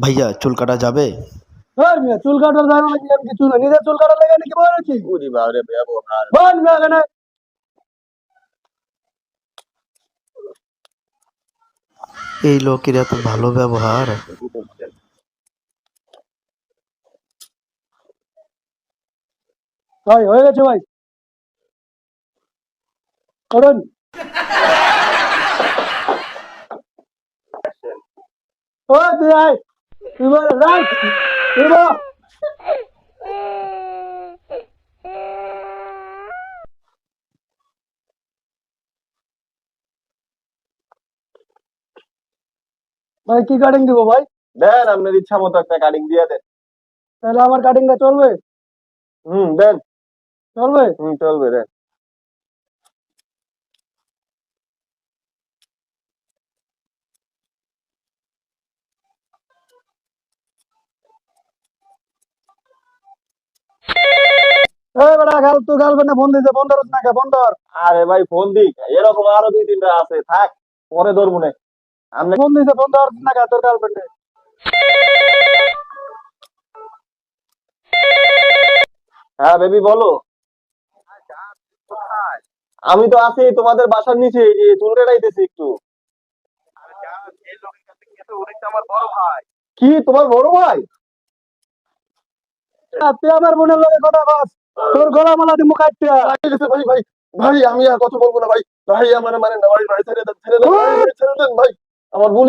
ভাইয়া চুল কাটা যাবে? ওই মিয়া চুল কাটার যায় নাকি? আমি কিছু না, নিজের চুল কাটার লাগে নাকি বলেছি? ওরে বাবারে ব্যবহার। বল মিয়া এখানে। এই লোকের এত ভালো ব্যবহার। ভাই হয়ে গেছে ভাই, করুন। ও তুই আয়, তুই বল রাইট, তুই বল। ভাই কি কাটিং দিব ভাই? দেন আপনার ইচ্ছা মতো একটা কাটিং দিয়ে দেন। তাহলে আমার কাটিংটা চলবে? দেন। চলবে? চলবে দেন। এই বেটা গাল, তোর গার্লফ্রেন্ডে ফোন দিছে, ফোন ধরছ না কে? ফোন ধর। আরে ভাই ফোন দিক, এরকম আরো দুই তিনটা আছে, থাক পরে ধরবো না। আপনি ফোন দিছে, ফোন ধরছ না কে তোর গার্লফ্রেন্ডে? হ্যাঁ বেবি বলো। আমি তো আছি তোমাদের বাসার নিচে, এই যে চুল কাটাইতেছি একটু। কি তোমার বড় ভাই? তুই আমার বোনের লগে কথা কস, তোর গলা মালা দিমু কাটটা। ঠিক আছে ভাই ভাই। ভাই আমি আর কথা বলবো না ভাই। ভাই আমার মানে না ভাই, ভাই ছেড়ে দেন, ছেড়ে দেন ভাই, ভাই ছেড়ে দেন ভাই। আমার ভুল